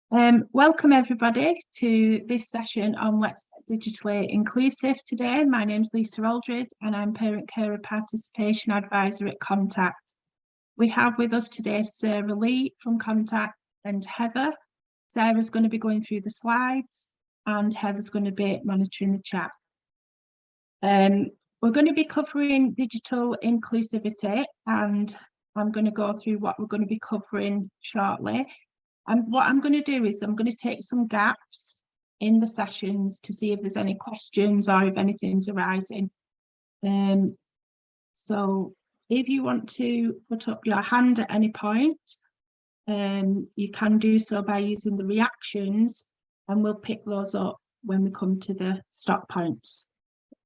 Welcome everybody to this session on Let's Get Digitally Inclusive today. My name's Lisa Aldred and I'm Parent Carer Participation Advisor at Contact. We have with us today Sarah Lee from Contact and Heather. Sarah's going to be going through the slides and Heather's going to be monitoring the chat. We're going to be covering digital inclusivity and I'm going to go through what we're going to be covering shortly. And what I'm going to do is I'm going to take some gaps in the sessions to see if there's any questions or if anything's arising. So if you want to put up your hand at any point, you can do so by using the reactions and we'll pick those up when we come to the stop points.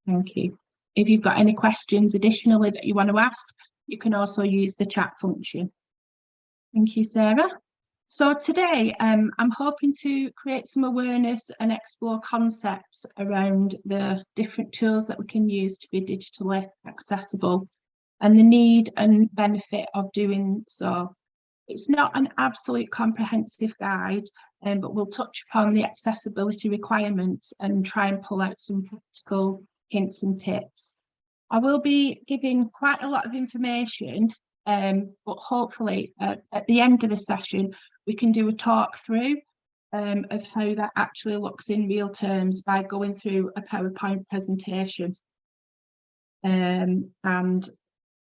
Thank you. If you've got any questions additionally that you want to ask, you can also use the chat function. Thank you, Sarah. So today, I'm hoping to create some awareness and explore concepts around the different tools that we can use to be digitally accessible and the need and benefit of doing so. It's not an absolute comprehensive guide, but we'll touch upon the accessibility requirements and try and pull out some practical hints and tips. I will be giving quite a lot of information, but hopefully at the end of the session, we can do a talk through of how that actually looks in real terms by going through a PowerPoint presentation and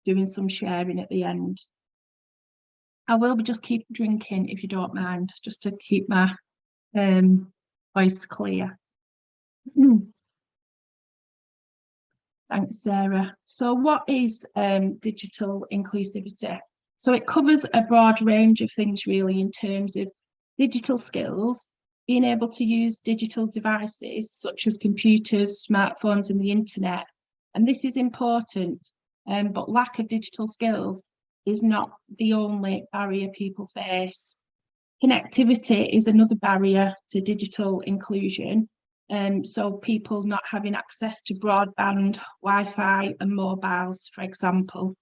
doing some sharing at the end. I will be just keep drinking if you don't mind, just to keep my voice clear. Thanks, Sarah. So what is digital inclusivity? So it covers a broad range of things really in terms of digital skills, being able to use digital devices such as computers, smartphones and the internet. And this is important, but lack of digital skills is not the only barrier people face. Connectivity is another barrier to digital inclusion. So people not having access to broadband, Wi-Fi and mobiles, for example.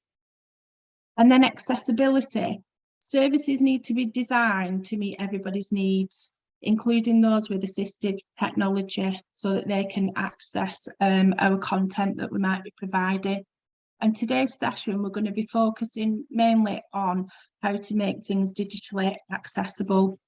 And then accessibility. Services need to be designed to meet everybody's needs, including those with assistive technology, so that they can access our content that we might be providing. And today's session, we're going to be focusing mainly on how to make things digitally accessible.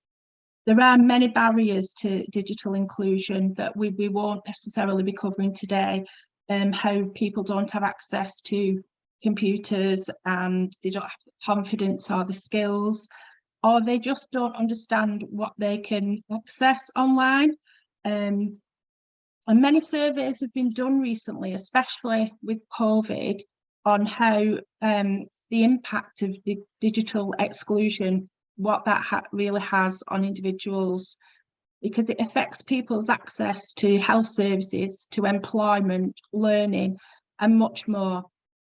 There are many barriers to digital inclusion that we won't necessarily be covering today, how people don't have access to computers and they don't have the confidence or the skills, or they just don't understand what they can access online. And many surveys have been done recently, especially with COVID, on how the impact of the digital exclusion, what that really has on individuals, because it affects people's access to health services, to employment, learning, and much more.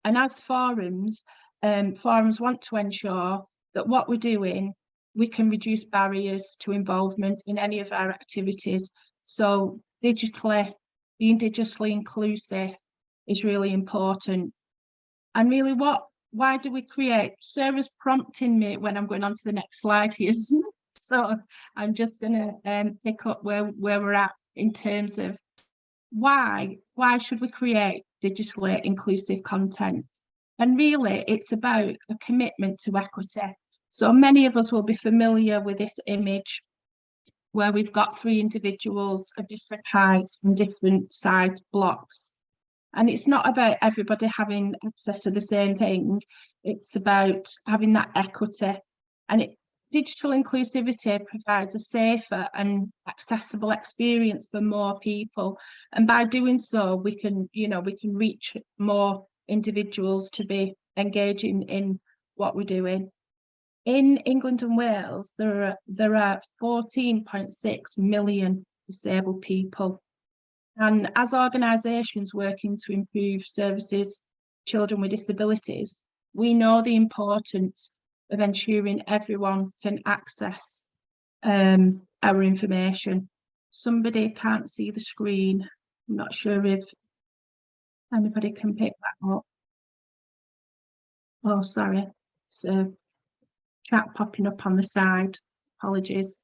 And as forums want to ensure that what we're doing, we can reduce barriers to involvement in any of our activities. So being digitally inclusive is really important. And really why do we create? Sarah's prompting me when I'm going on to the next slide here. So I'm just going to pick up where we're at in terms of why should we create digitally inclusive content? And really, it's about a commitment to equity. So many of us will be familiar with this image where we've got three individuals of different heights and different sized blocks. And it's not about everybody having access to the same thing. It's about having that equity. And digital inclusivity provides a safer and accessible experience for more people. And by doing so, we can reach more individuals to be engaging in what we're doing. In England and Wales, there are 14.6 million disabled people. And as organisations working to improve services for children with disabilities, we know the importance of ensuring everyone can access our information. Somebody can't see the screen. I'm not sure if anybody can pick that up. Oh, sorry. So chat popping up on the side. Apologies.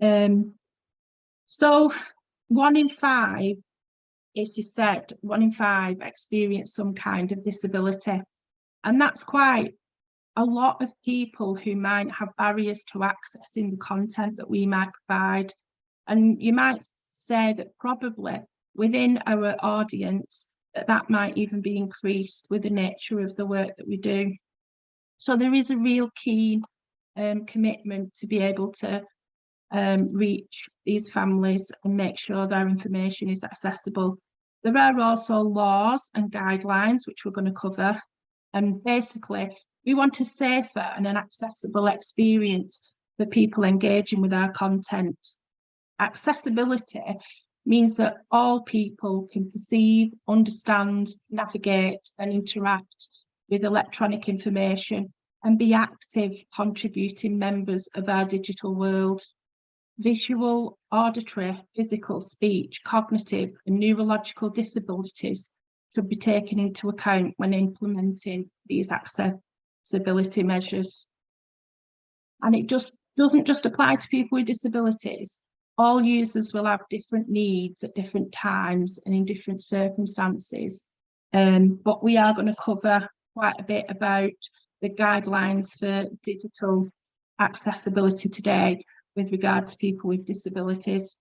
So 1 in 5, it is said, 1 in 5 experience some kind of disability. And that's quite a lot of people who might have barriers to accessing the content that we might provide. And you might say that probably within our audience, that might even be increased with the nature of the work that we do. So there is a real keen commitment to be able to reach these families and make sure their information is accessible. There are also laws and guidelines, which we're going to cover. And basically, we want a safer and an accessible experience for people engaging with our content. Accessibility means that all people can perceive, understand, navigate, and interact with electronic information and be active, contributing members of our digital world. Visual, auditory, physical, speech, cognitive, and neurological disabilities should be taken into account when implementing these accessibility measures. And it just doesn't just apply to people with disabilities. All users will have different needs at different times and in different circumstances. But we are going to cover quite a bit about the guidelines for digital accessibility today with regard to people with disabilities.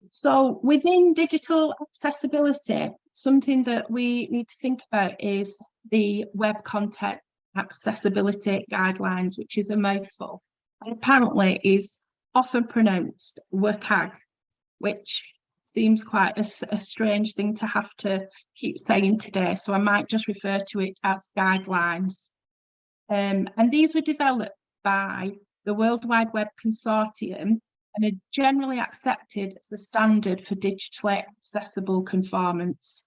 So within digital accessibility, something that we need to think about is the Web Content Accessibility Guidelines, which is a mouthful, and apparently is often pronounced WCAG, which seems quite a strange thing to have to keep saying today. So I might just refer to it as guidelines. And these were developed by the World Wide Web Consortium and are generally accepted as the standard for digitally accessible conformance.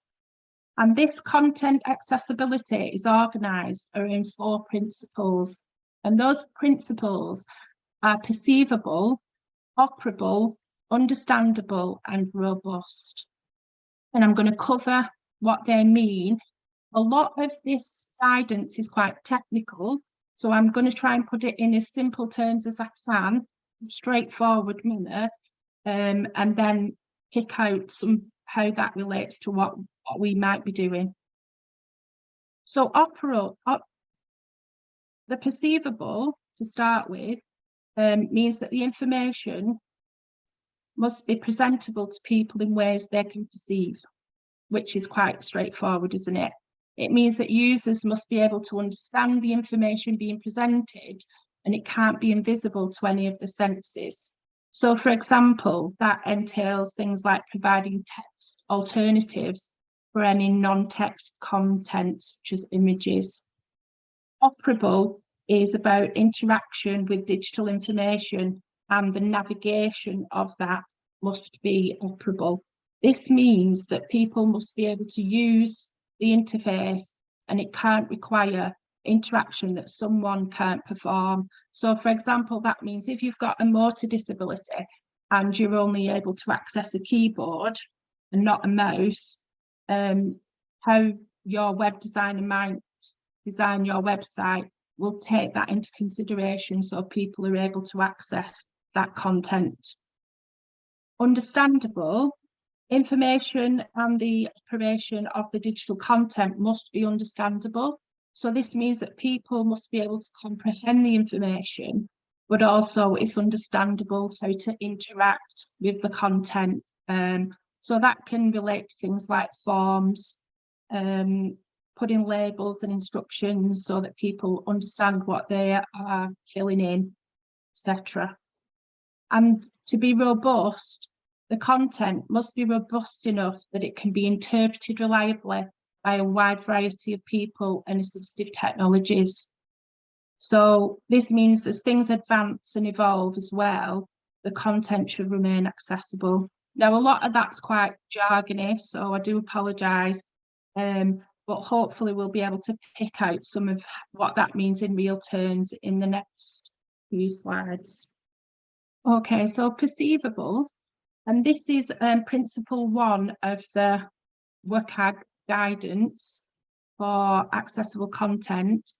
And this content accessibility is organised around 4 principles, and those principles are perceivable, operable, understandable, and robust. And I'm going to cover what they mean. A lot of this guidance is quite technical, so I'm going to try and put it in as simple terms as I can, straightforward manner, and then pick out how that relates to what we might be doing. So the perceivable, to start with, means that the information must be presentable to people in ways they can perceive, which is quite straightforward, isn't it? It means that users must be able to understand the information being presented, and it can't be invisible to any of the senses. So, for example, that entails things like providing text alternatives for any non-text content, such as images. Operable is about interaction with digital information, and the navigation of that must be operable. This means that people must be able to use the interface, and it can't require interaction that someone can't perform. So, for example, that means if you've got a motor disability and you're only able to access a keyboard and not a mouse, how your web designer might design your website will take that into consideration, so people are able to access that content. Understandable. Information and the operation of the digital content must be understandable. So this means that people must be able to comprehend the information, but also it's understandable how to interact with the content. So that can relate to things like forms, putting labels and instructions so that people understand what they are filling in, etc. And to be robust, the content must be robust enough that it can be interpreted reliably by a wide variety of people and assistive technologies. So this means as things advance and evolve as well, the content should remain accessible. Now, a lot of that's quite jargony, so I do apologise, but hopefully we'll be able to pick out some of what that means in real terms in the next few slides. Okay, so perceivable. And this is principle 1 of the WCAG guidance for accessible content.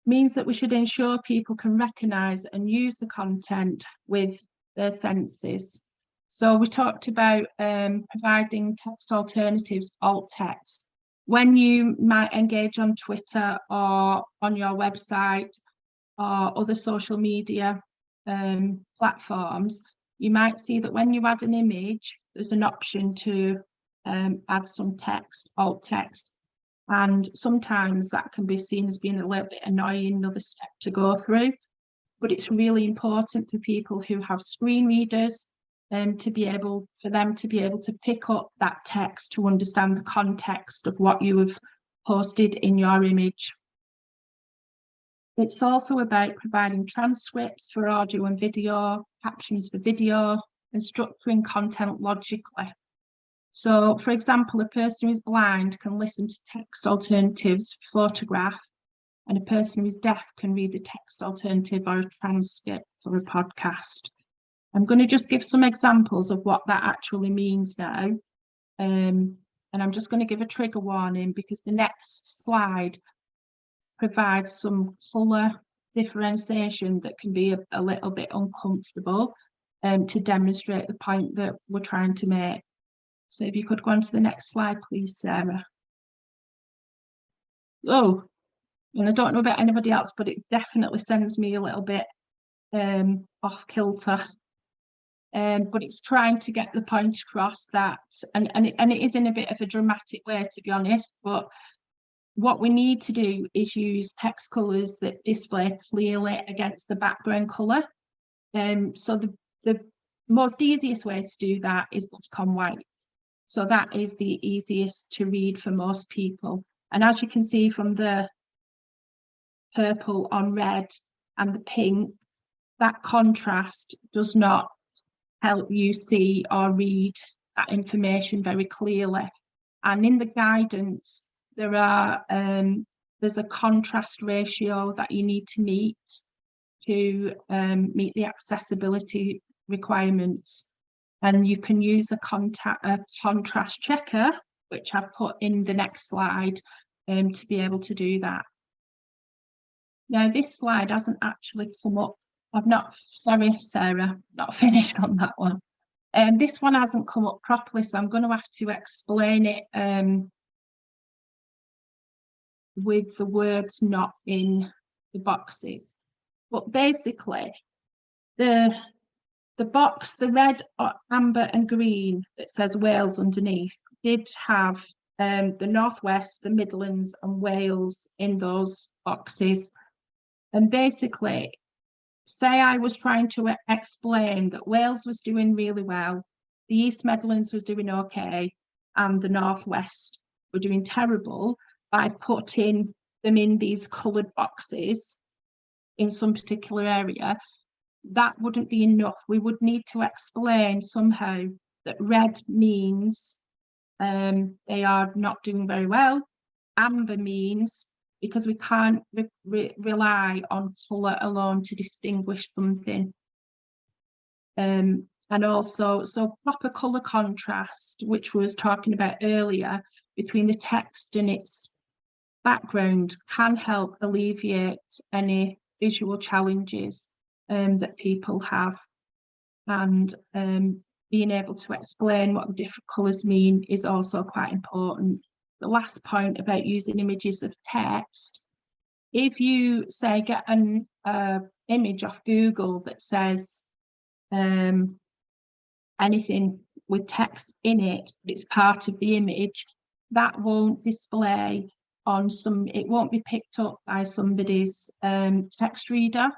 means that we should ensure people can recognise and use the content with their senses. So we talked about providing text alternatives, alt text. When you might engage on Twitter or on your website or other social media platforms, you might see that when you add an image, there's an option to add some text, alt text. And sometimes that can be seen as being a little bit annoying, another step to go through. But it's really important for people who have screen readers for them to be able to pick up that text to understand the context of what you have posted in your image. It's also about providing transcripts for audio and video, captions for video, and structuring content logically. So, for example, a person who's blind can listen to text alternatives, photograph, and a person who's deaf can read the text alternative or a transcript for a podcast. I'm going to just give some examples of what that actually means now. And I'm just going to give a trigger warning because the next slide provides some colour differentiation that can be a little bit uncomfortable to demonstrate the point that we're trying to make. So if you could go on to the next slide, please, Sarah. Oh, and I don't know about anybody else, but it definitely sends me a little bit off kilter. But it's trying to get the point across that, and it is in a bit of a dramatic way, to be honest, but what we need to do is use text colours that display clearly against the background colour. So the most easiest way to do that is black on white. So that is the easiest to read for most people. And as you can see from the purple on red and the pink, that contrast does not help you see or read that information very clearly. And in the guidance, there's a contrast ratio that you need to meet the accessibility requirements. And you can use a contrast checker, which I've put in the next slide, to be able to do that. Now, this slide hasn't actually come up. Sorry, Sarah, not finished on that one. This one hasn't come up properly, so I'm going to have to explain it with the words not in the boxes. But basically, the box, the red, amber and green that says Wales underneath, did have the Northwest, the Midlands and Wales in those boxes. And basically, say I was trying to explain that Wales was doing really well, the East Midlands was doing okay, and the Northwest were doing terrible by putting them in these coloured boxes in some particular area, that wouldn't be enough. We would need to explain somehow that red means they are not doing very well. Amber means because we can't rely on colour alone to distinguish something. And also, so proper colour contrast, which we was talking about earlier, between the text and its background can help alleviate any visual challenges that people have. And being able to explain what the different colours mean is also quite important. The last point about using images of text, if you say get an image off Google that says anything with text in it, but it's part of the image, that won't display on it won't be picked up by somebody's text reader.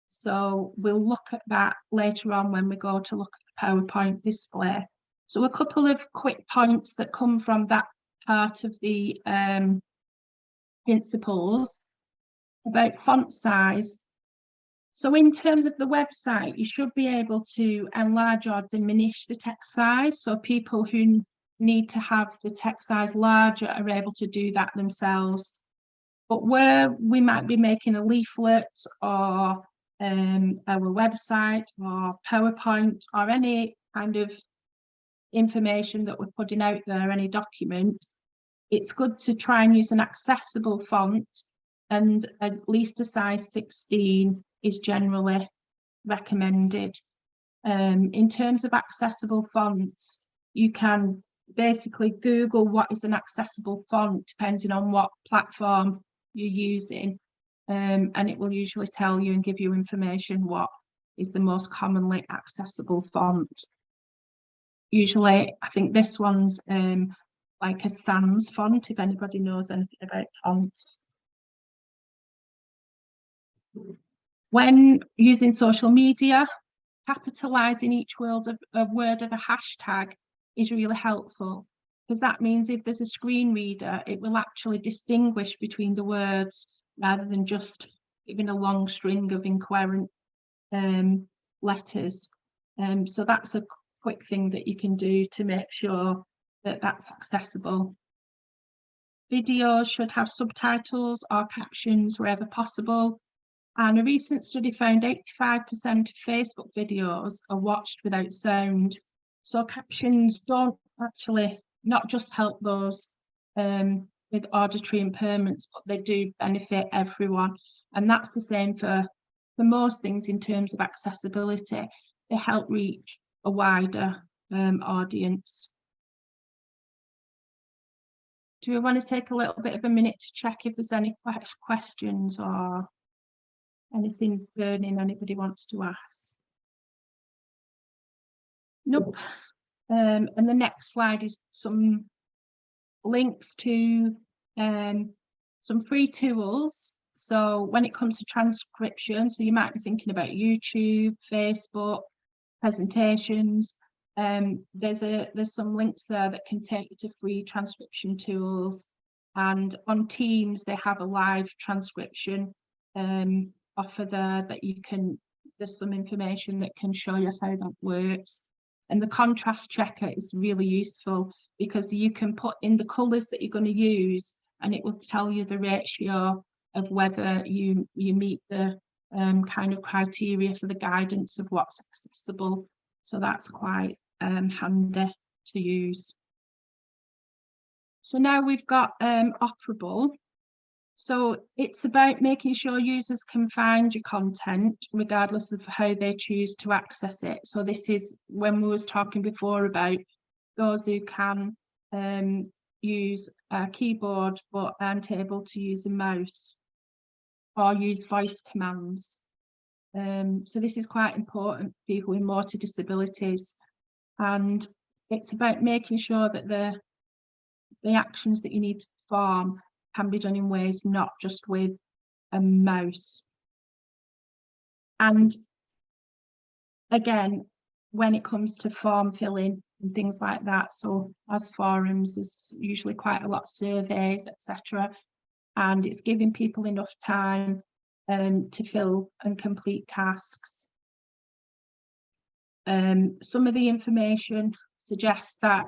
So we'll look at that later on when we go to look at the PowerPoint display. So a couple of quick points that come from that part of the principles about font size. So in terms of the website, you should be able to enlarge or diminish the text size. So people who need to have the text size larger are able to do that themselves. But where we might be making a leaflet or our website or PowerPoint or any kind of information that we're putting out there, any document, it's good to try and use an accessible font and at least a size 16 is generally recommended. In terms of accessible fonts, you can basically Google what is an accessible font depending on what platform you're using, and it will usually tell you and give you information what is the most commonly accessible font. Usually, I think this one's like a sans font, if anybody knows anything about fonts. When using social media, capitalizing each word of a hashtag is really helpful, because that means if there's a screen reader, it will actually distinguish between the words rather than just giving a long string of incoherent letters. So that's a quick thing that you can do to make sure that that's accessible. Videos should have subtitles or captions wherever possible. And a recent study found 85% of Facebook videos are watched without sound. So captions don't actually not just help those with auditory impairments, but they do benefit everyone. And that's the same for most things in terms of accessibility. They help reach a wider audience. Do we want to take a little bit of a minute to check if there's any questions or anything burning anybody wants to ask? Nope. And the next slide is some links to some free tools. So when it comes to transcription, so you might be thinking about YouTube, Facebook, presentations. There's some links there that can take you to free transcription tools. And on Teams, they have a live transcription offer there that you can, there's some information that can show you how that works. And the contrast checker is really useful because you can put in the colours that you're going to use and it will tell you the ratio of whether you meet the kind of criteria for the guidance of what's accessible. So that's quite handy to use. So now we've got operable. So it's about making sure users can find your content regardless of how they choose to access it. So this is when we was talking before about those who can use a keyboard but aren't able to use a mouse or use voice commands. So this is quite important for people with motor disabilities, and it's about making sure that the actions that you need to perform can be done in ways not just with a mouse. And again, when it comes to form filling and things like that, so as forums, there's usually quite a lot of surveys, etc. And it's giving people enough time to fill and complete tasks. Some of the information suggests that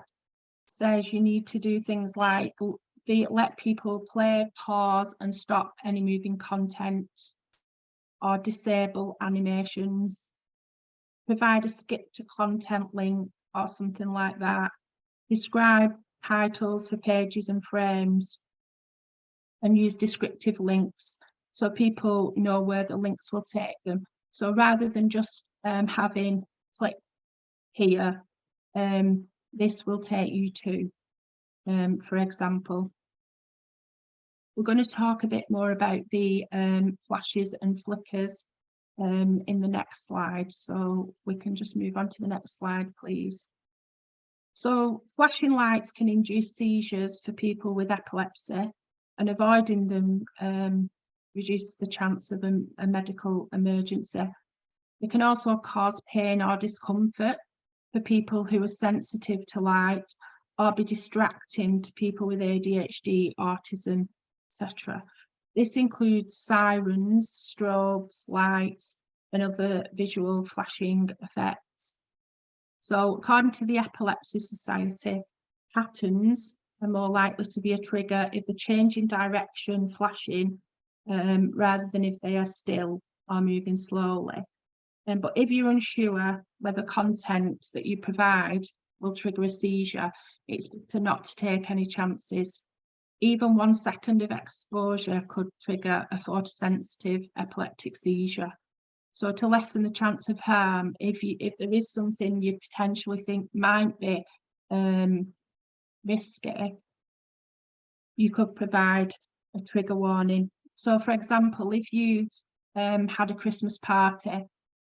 says you need to do things like let people play, pause and stop any moving content, or disable animations, provide a skip to content link or something like that, describe titles for pages and frames, and use descriptive links so people know where the links will take them. So rather than just having click here, this will take you to, for example. We're going to talk a bit more about the flashes and flickers in the next slide. So we can just move on to the next slide, please. So flashing lights can induce seizures for people with epilepsy, and avoiding them reduces the chance of a medical emergency. They can also cause pain or discomfort for people who are sensitive to light, or be distracting to people with ADHD, autism, etc. This includes sirens, strobes, lights, and other visual flashing effects. So according to the Epilepsy Society, patterns are more likely to be a trigger if the change in direction flashing rather than if they are still or moving slowly. But if you're unsure whether content that you provide will trigger a seizure, it's better not to take any chances. even 1 second of exposure could trigger a photosensitive epileptic seizure. So to lessen the chance of harm, if there is something you potentially think might be risky, you could provide a trigger warning. So for example, if you've had a Christmas party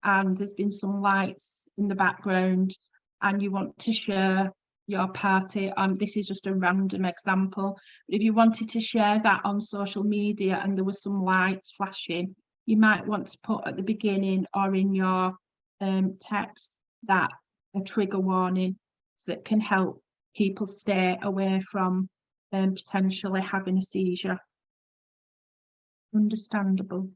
and there's been some lights in the background and you want to share your party, this is just a random example, but if you wanted to share that on social media and there were some lights flashing, you might want to put at the beginning or in your text that a trigger warning, so that can help people stay away from potentially having a seizure. Understandable.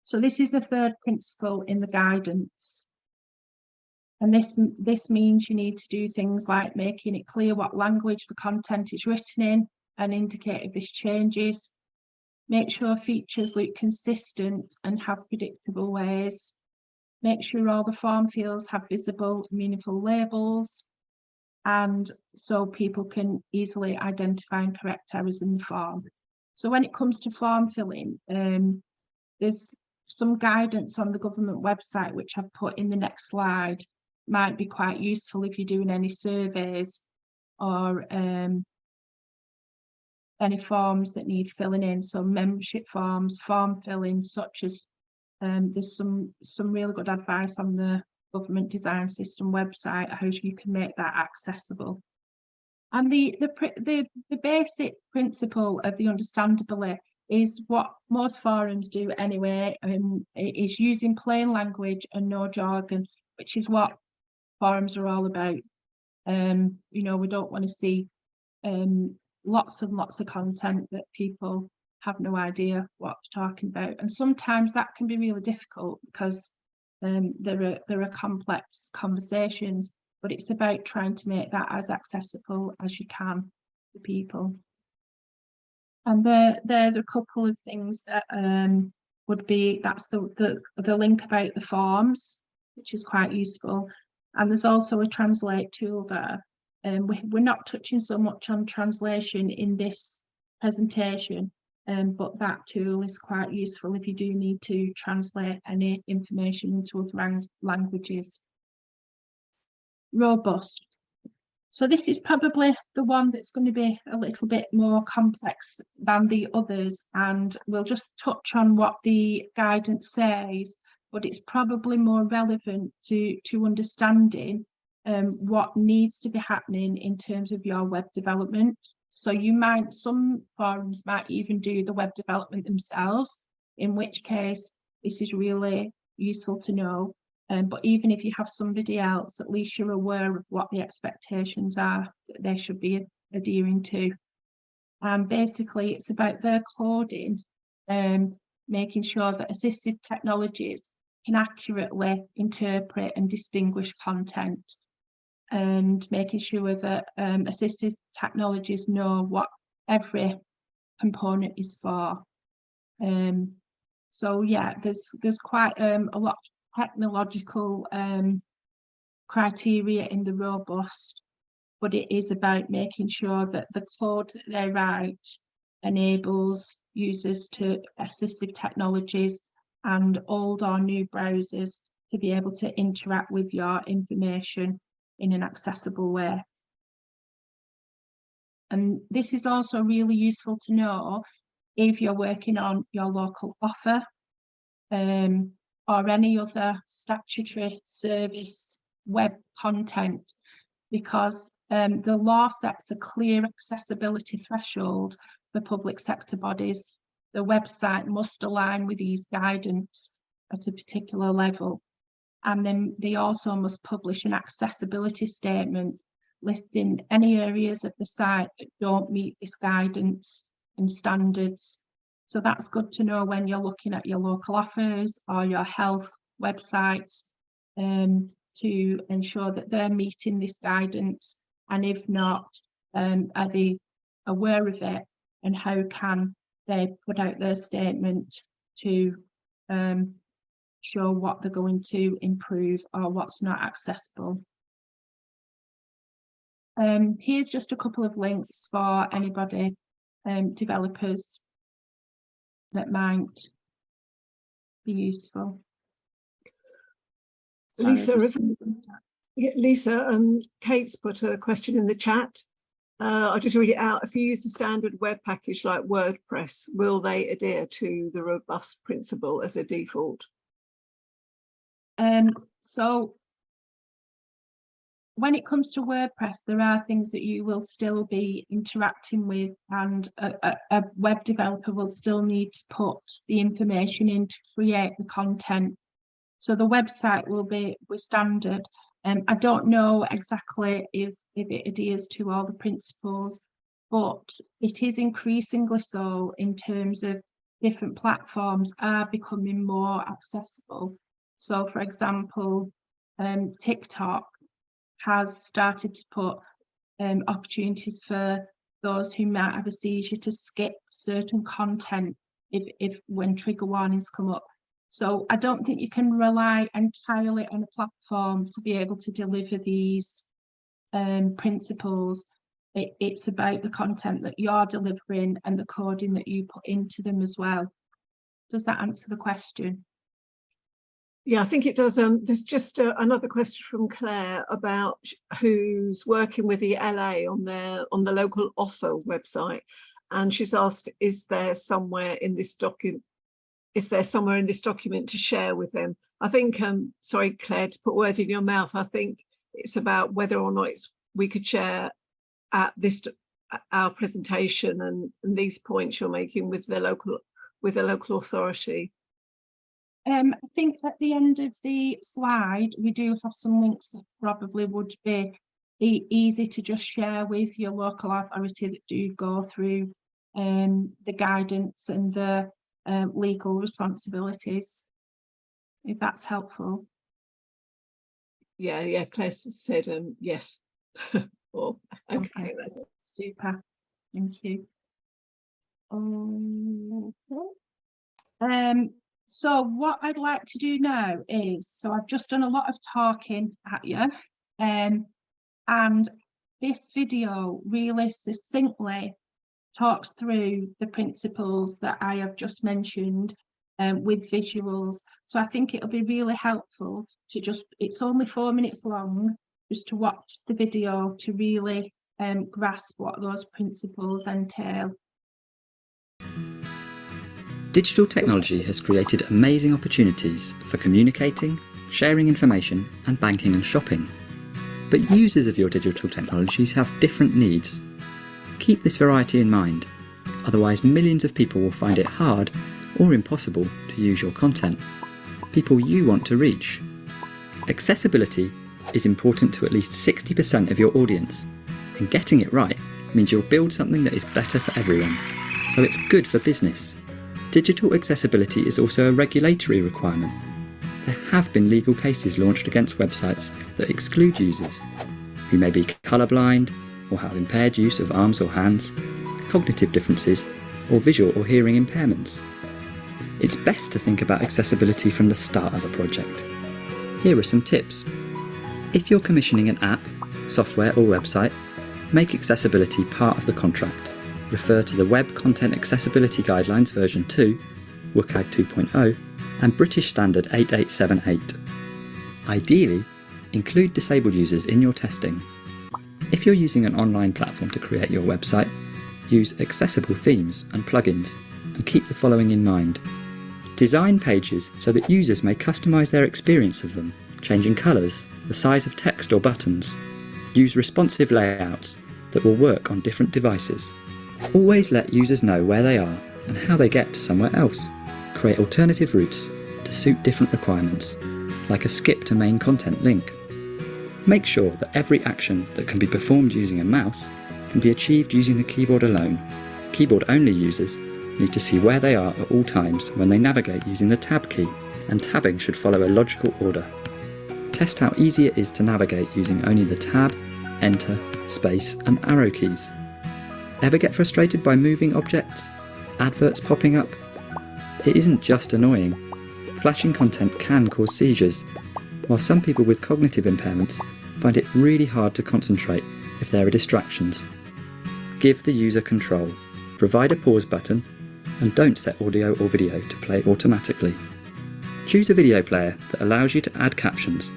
So this is the third principle in the guidance. And this means you need to do things like making it clear what language the content is written in and indicate if this changes. Make sure features look consistent and have predictable ways. Make sure all the form fields have visible, meaningful labels, and so people can easily identify and correct errors in the form. So when it comes to form filling, there's some guidance on the government website, which I've put in the next slide, might be quite useful if you're doing any surveys or any forms that need filling in. So membership forms, form filling, such as there's some really good advice on the government design system website how you can make that accessible. And the basic principle of the understandably is what most forums do anyway, is using plain language and no jargon, which is what forums are all about. You know, we don't want to see lots and lots of content that people have no idea what they're talking about, and sometimes that can be really difficult because there are complex conversations, but it's about trying to make that as accessible as you can to people. And there are a couple of things that would be, that's the link about the forms, which is quite useful, and there's also a translate tool there. We're not touching so much on translation in this presentation, but that tool is quite useful if you do need to translate any information into other languages. Robust. So this is probably the one that's going to be a little bit more complex than the others, and we'll just touch on what the guidance says, but it's probably more relevant to understanding what needs to be happening in terms of your web development. So some forums might even do the web development themselves, in which case this is really useful to know. But even if you have somebody else, at least you're aware of what the expectations are that they should be adhering to. And basically it's about their coding, making sure that assistive technologies can accurately interpret and distinguish content, and making sure that assistive technologies know what every component is for. So yeah, there's quite a lot of technological criteria in the robust, but it is about making sure that the code that they write enables users to assistive technologies and old or new browsers to be able to interact with your information in an accessible way. And this is also really useful to know if you're working on your local offer or any other statutory service web content, because the law sets a clear accessibility threshold for public sector bodies. The website must align with these guidance at a particular level. And then they also must publish an accessibility statement listing any areas of the site that don't meet this guidance and standards. So that's good to know when you're looking at your local offers or your health websites, to ensure that they're meeting this guidance, and if not, are they aware of it, and how can they put out their statement to show what they're going to improve or what's not accessible. Here's just a couple of links for anybody, developers, that might be useful. Sorry, Lisa, Kate's put a question in the chat. I'll just read it out. If you use the standard web package like WordPress, will they adhere to the robust principle as a default? So when it comes to WordPress, there are things that you will still be interacting with, and a web developer will still need to put the information in to create the content. So the website will be standard. I don't know exactly if it adheres to all the principles, but it is increasingly so in terms of different platforms are becoming more accessible. So, for example, TikTok has started to put opportunities for those who might have a seizure to skip certain content if when trigger warnings come up. So I don't think you can rely entirely on a platform to be able to deliver these principles. It's about the content that you're delivering and the coding that you put into them as well. Does that answer the question? Yeah, I think it does. There's just another question from Claire about who's working with the LA on the local offer website, and she's asked, is there somewhere in this document to share with them? I think, sorry, Claire, to put words in your mouth, I think it's about whether or not we could share at our presentation and these points you're making with the local authority. I think at the end of the slide, we do have some links that probably would be easy to just share with your local authority that do go through the guidance and the legal responsibilities, if that's helpful. Yeah, Claire said yes. Well, okay. Super, thank you. So what I'd like to do now is, so I've just done a lot of talking at you, and this video really succinctly talks through the principles that I have just mentioned with visuals. So I think it'll be really helpful to it's only 4 minutes long, just to watch the video to really grasp what those principles entail. Digital technology has created amazing opportunities for communicating, sharing information, and banking and shopping. But users of your digital technologies have different needs. Keep this variety in mind, otherwise millions of people will find it hard or impossible to use your content, people you want to reach. Accessibility is important to at least 60% of your audience, and getting it right means you'll build something that is better for everyone, so it's good for business. Digital accessibility is also a regulatory requirement. There have been legal cases launched against websites that exclude users who may be colourblind or have impaired use of arms or hands, cognitive differences, or visual or hearing impairments. It's best to think about accessibility from the start of a project. Here are some tips. If you're commissioning an app, software or website, make accessibility part of the contract. Refer to the Web Content Accessibility Guidelines version 2, WCAG 2.0, and British Standard 8878. Ideally, include disabled users in your testing. If you're using an online platform to create your website, use accessible themes and plugins, and keep the following in mind. Design pages so that users may customise their experience of them, changing colours, the size of text or buttons. Use responsive layouts that will work on different devices. Always let users know where they are and how they get to somewhere else. Create alternative routes to suit different requirements, like a skip to main content link. Make sure that every action that can be performed using a mouse can be achieved using the keyboard alone. Keyboard-only users need to see where they are at all times when they navigate using the tab key, and tabbing should follow a logical order. Test how easy it is to navigate using only the tab, enter, space, and arrow keys. Ever get frustrated by moving objects? Adverts popping up? It isn't just annoying. Flashing content can cause seizures, while some people with cognitive impairments find it really hard to concentrate if there are distractions. Give the user control. Provide a pause button and don't set audio or video to play automatically. Choose a video player that allows you to add captions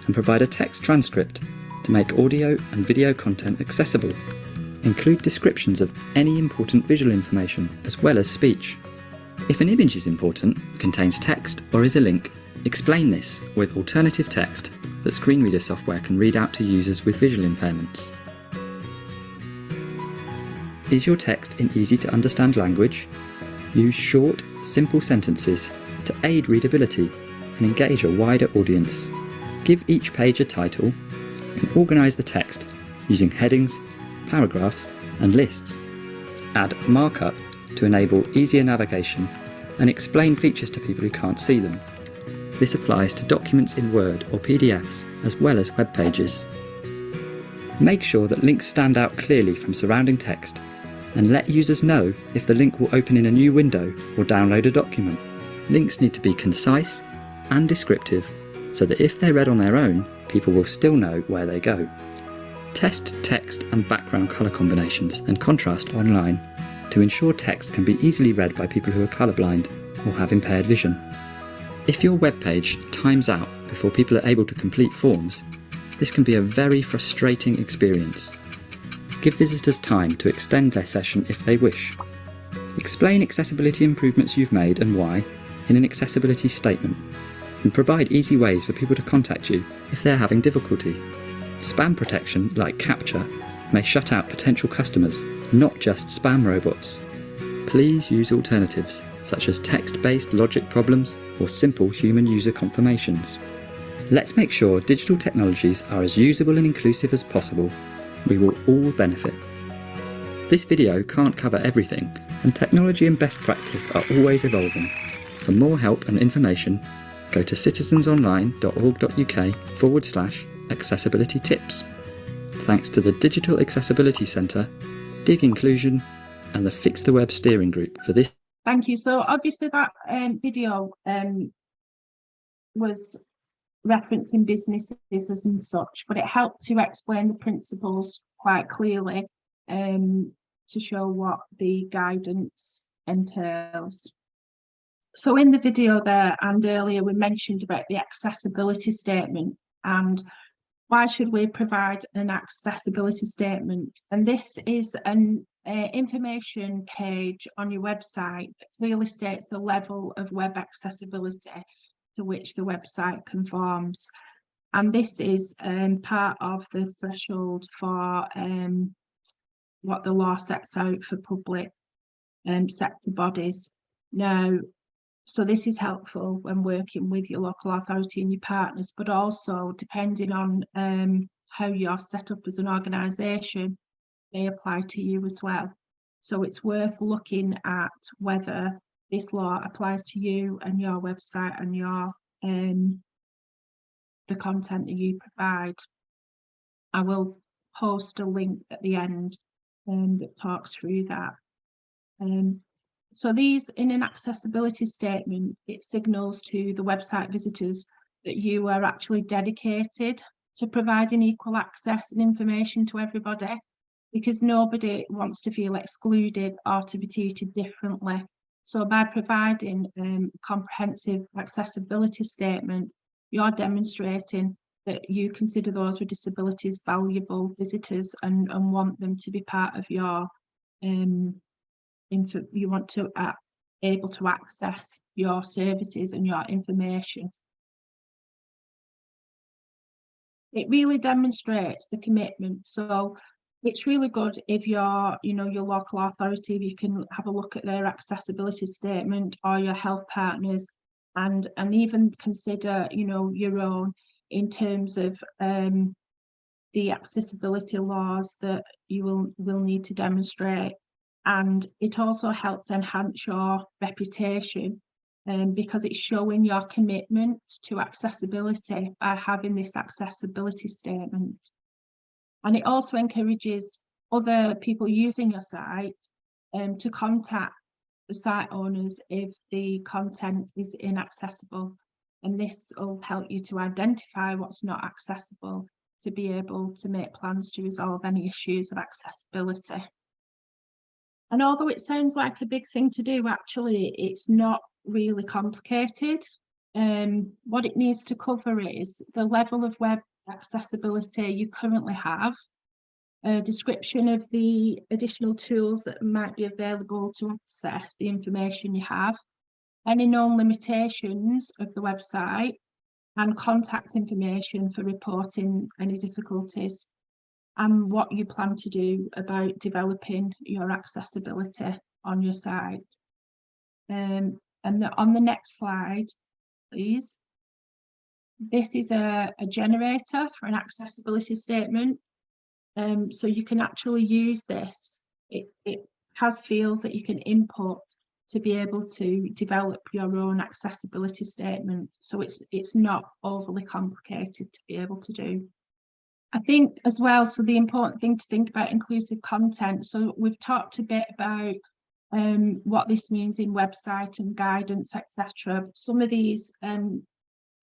and provide a text transcript to make audio and video content accessible. Include descriptions of any important visual information as well as speech. If an image is important, contains text or is a link, explain this with alternative text that screen reader software can read out to users with visual impairments. Is your text in easy to understand language? Use short, simple sentences to aid readability and engage a wider audience. Give each page a title and organise the text using headings, paragraphs and lists. Add markup to enable easier navigation and explain features to people who can't see them. This applies to documents in Word or PDFs as well as web pages. Make sure that links stand out clearly from surrounding text and let users know if the link will open in a new window or download a document. Links need to be concise and descriptive so that if they're read on their own, people will still know where they go. Test text and background colour combinations and contrast online to ensure text can be easily read by people who are colourblind or have impaired vision. If your web page times out before people are able to complete forms, this can be a very frustrating experience. Give visitors time to extend their session if they wish. Explain accessibility improvements you've made and why in an accessibility statement, and provide easy ways for people to contact you if they're having difficulty. Spam protection, like CAPTCHA, may shut out potential customers, not just spam robots. Please use alternatives, such as text-based logic problems or simple human user confirmations. Let's make sure digital technologies are as usable and inclusive as possible. We will all benefit. This video can't cover everything, and technology and best practice are always evolving. For more help and information, go to citizensonline.org.uk/accessibility tips. Thanks to the Digital Accessibility Centre, Dig Inclusion and the Fix the Web Steering Group for this. Thank you. So obviously that video was referencing businesses and such, but it helped to explain the principles quite clearly to show what the guidance entails. So in the video there and earlier we mentioned about the accessibility statement and why should we provide an accessibility statement, and this is an information page on your website that clearly states the level of web accessibility to which the website conforms, and this is part of the threshold for what the law sets out for public sector bodies. Now, so this is helpful when working with your local authority and your partners, but also depending on how you're set up as an organisation, may apply to you as well. So it's worth looking at whether this law applies to you and your website and your the content that you provide. I will post a link at the end that talks through that. So these, in an accessibility statement, it signals to the website visitors that you are actually dedicated to providing equal access and information to everybody, because nobody wants to feel excluded or to be treated differently. So by providing a comprehensive accessibility statement, you're demonstrating that you consider those with disabilities valuable visitors and want them to be part of your you want to able to access your services and your information. It really demonstrates the commitment. So it's really good if you're, your local authority, if you can have a look at their accessibility statement, or your health partners, and even consider, your own in terms of the accessibility laws that you will need to demonstrate. And it also helps enhance your reputation because it's showing your commitment to accessibility by having this accessibility statement. And it also encourages other people using your site to contact the site owners if the content is inaccessible. And this will help you to identify what's not accessible to be able to make plans to resolve any issues of accessibility. And although it sounds like a big thing to do, actually it's not really complicated. What it needs to cover is the level of web accessibility you currently have, a description of the additional tools that might be available to access the information you have, any known limitations of the website, and contact information for reporting any difficulties, and what you plan to do about developing your accessibility on your site. And on the next slide, please. This is a generator for an accessibility statement. So you can actually use this. It has fields that you can input to be able to develop your own accessibility statement. So it's not overly complicated to be able to do. I think as well, so the important thing to think about inclusive content. So we've talked a bit about what this means in website and guidance, etc. Some of these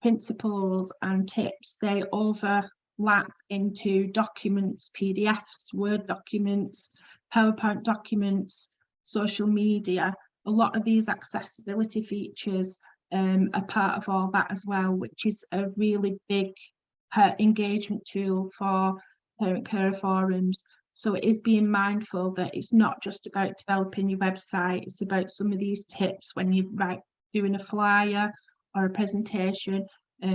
principles and tips, they overlap into documents, PDFs, Word documents, PowerPoint documents, social media. A lot of these accessibility features are part of all that as well, which is a really big engagement tool for parent carer forums. So it is being mindful that it's not just about developing your website, it's about some of these tips when you're doing a flyer or a presentation,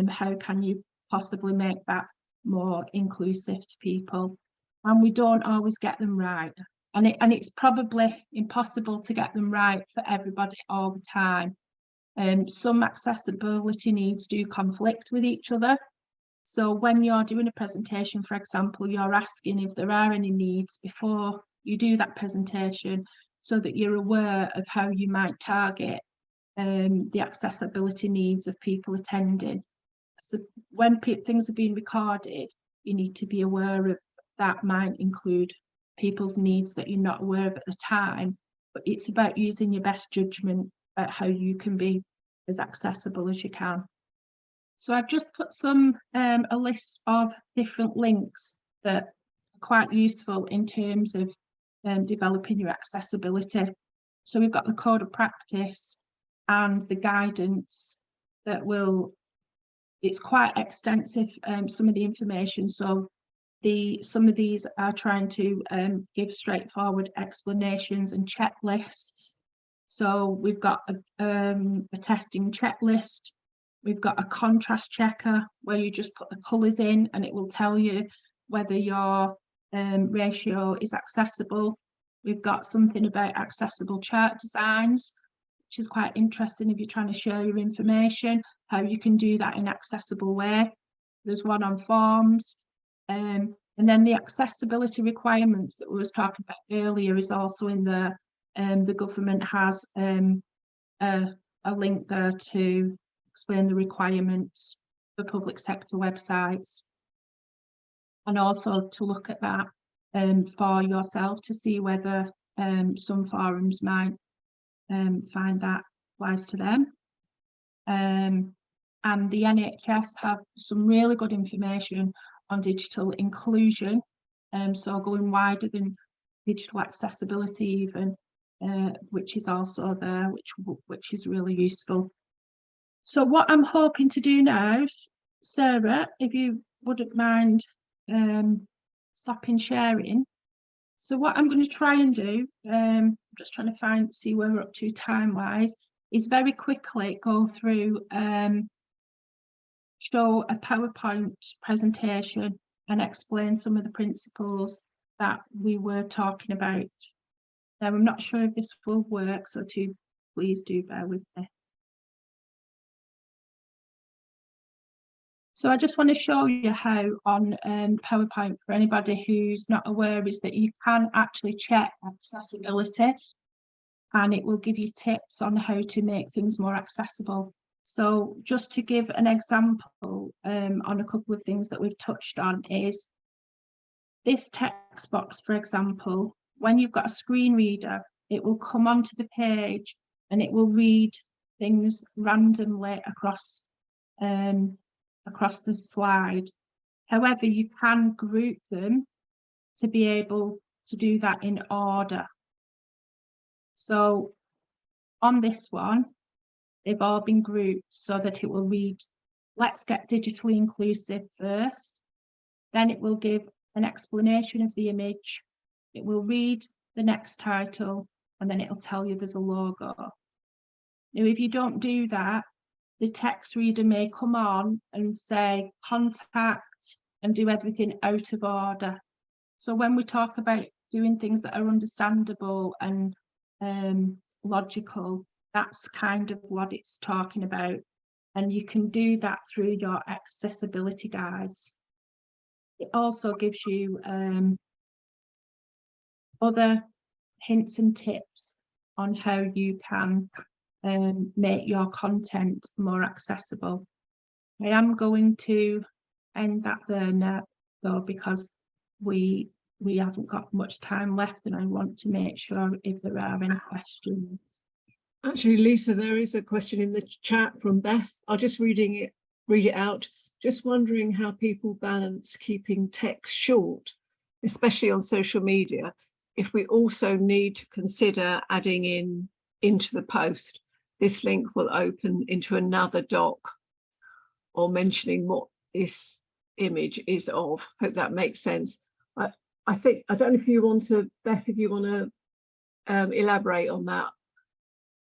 how can you possibly make that more inclusive to people? And we don't always get them right. And it's probably impossible to get them right for everybody all the time. Some accessibility needs do conflict with each other. So when you're doing a presentation, for example, you're asking if there are any needs before you do that presentation, so that you're aware of how you might target the accessibility needs of people attending. So when things are being recorded, you need to be aware of that might include people's needs that you're not aware of at the time, but it's about using your best judgment at how you can be as accessible as you can. So I've just put a list of different links that are quite useful in terms of developing your accessibility. So we've got the code of practice and the guidance that it's quite extensive, some of the information. So some of these are trying to give straightforward explanations and checklists. So we've got a testing checklist. We've got a contrast checker where you just put the colours in and it will tell you whether your ratio is accessible. We've got something about accessible chart designs, which is quite interesting if you're trying to share your information, how you can do that in an accessible way. There's one on forms. And then the accessibility requirements that we was talking about earlier is also in there. The government has a link there to explain the requirements for public sector websites, and also to look at that for yourself to see whether some forums might find that applies to them. And the NHS have some really good information on digital inclusion, so going wider than digital accessibility even, which is also there, which is really useful. So what I'm hoping to do now, Sarah, if you wouldn't mind stopping sharing. So what I'm going to try and do, I'm just trying to see where we're up to time-wise, is very quickly go through, show a PowerPoint presentation and explain some of the principles that we were talking about. Now, I'm not sure if this will work, so please do bear with me. So I just want to show you how on PowerPoint, for anybody who's not aware, is that you can actually check accessibility and it will give you tips on how to make things more accessible. So just to give an example on a couple of things that we've touched on is this text box, for example, when you've got a screen reader, it will come onto the page and it will read things randomly across the slide. However, you can group them to be able to do that in order. So on this one, they've all been grouped so that it will read, let's get digitally inclusive first. Then it will give an explanation of the image. It will read the next title, and then it'll tell you there's a logo. Now, if you don't do that, the text reader may come on and say contact and do everything out of order. So when we talk about doing things that are understandable and logical, that's kind of what it's talking about. And you can do that through your accessibility guides. It also gives you other hints and tips on how you can make your content more accessible. I am going to end that there now, though, because we haven't got much time left, and I want to make sure if there are any questions. Actually, Lisa, there is a question in the chat from Beth. I'll just read it out. Just wondering how people balance keeping text short, especially on social media, if we also need to consider adding into the post. This link will open into another doc, or mentioning what this image is of. Hope that makes sense. I think, I don't know if you want to, Beth, if you want to elaborate on that.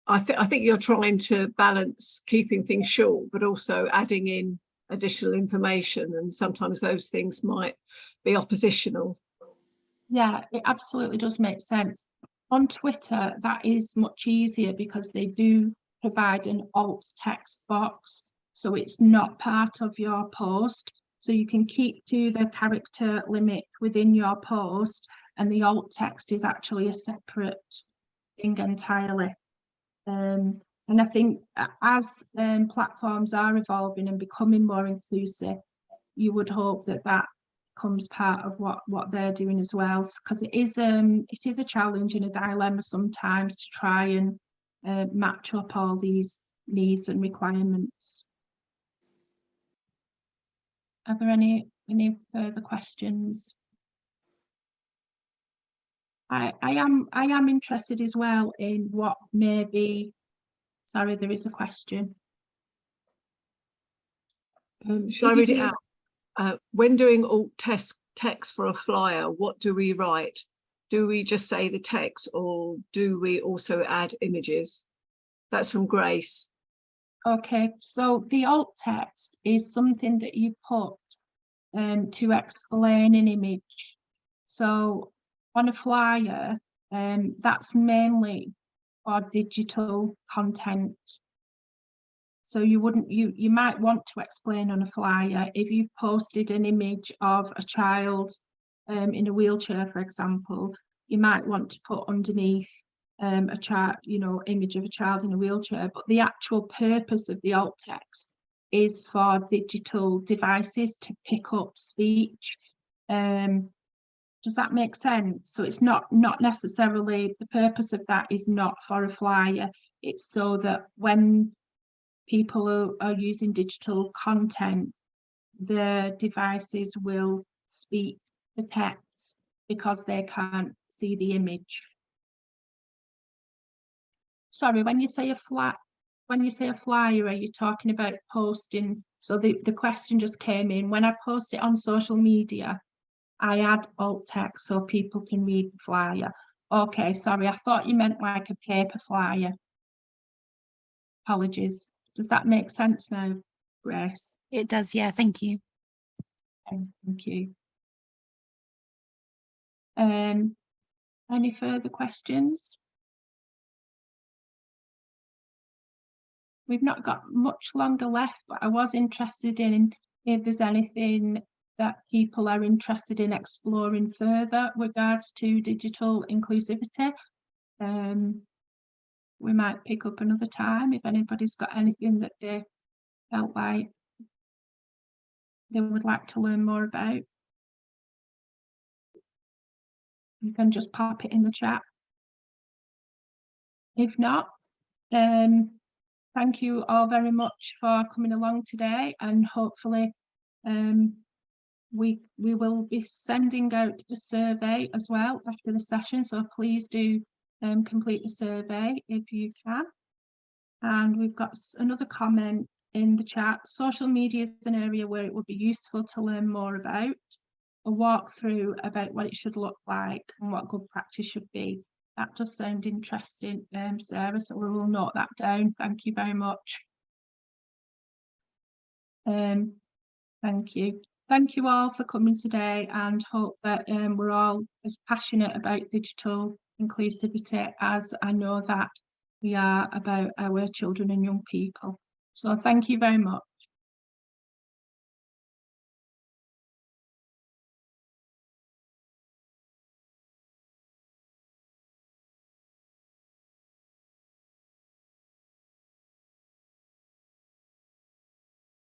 I think you're trying to balance keeping things short, but also adding in additional information, and sometimes those things might be oppositional. Yeah, it absolutely does make sense. On Twitter, that is much easier because they do provide an alt text box, so it's not part of your post. So you can keep to the character limit within your post, and the alt text is actually a separate thing entirely. And I think as platforms are evolving and becoming more inclusive, you would hope that that becomes part of what they're doing as well, because it is a challenge and a dilemma sometimes to try and match up all these needs and requirements. Are there any further questions? I am interested as well in what may be. Sorry, there is a question. Shall I read it out? When doing alt text for a flyer, what do we write? Do we just say the text, or do we also add images? That's from Grace. Okay, so the alt text is something that you put to explain an image. So on a flyer, that's mainly for digital content. So you might want to explain on a flyer if you've posted an image of a child in a wheelchair, for example. You might want to put underneath a chart, image of a child in a wheelchair, but the actual purpose of the alt text is for digital devices to pick up speech. Does that make sense? So it's not necessarily, the purpose of that is not for a flyer. It's so that when people are using digital content, the devices will speak the text because they can't see the image. Sorry, when you say a flyer, are you talking about posting? So the question just came in. When I post it on social media, I add alt text so people can read the flyer. Okay, sorry, I thought you meant like a paper flyer. Apologies. Does that make sense now, Grace? It does, yeah, thank you. Okay, thank you. Any further questions? We've not got much longer left, but I was interested in if there's anything that people are interested in exploring further regards to digital inclusivity. We might pick up another time if anybody's got anything that they felt like they would like to learn more about. You can just pop it in the chat. If not, thank you all very much for coming along today, and hopefully we will be sending out a survey as well after the session, so please do complete the survey if you can. And we've got another comment in the chat. Social media is an area where it would be useful to learn more about, a walkthrough about what it should look like and what good practice should be. That does sound interesting, Sarah, so we will note that down. Thank you very much. Thank you. Thank you all for coming today, and hope that we're all as passionate about digital inclusivity as I know that we are about our children and young people. So thank you very much.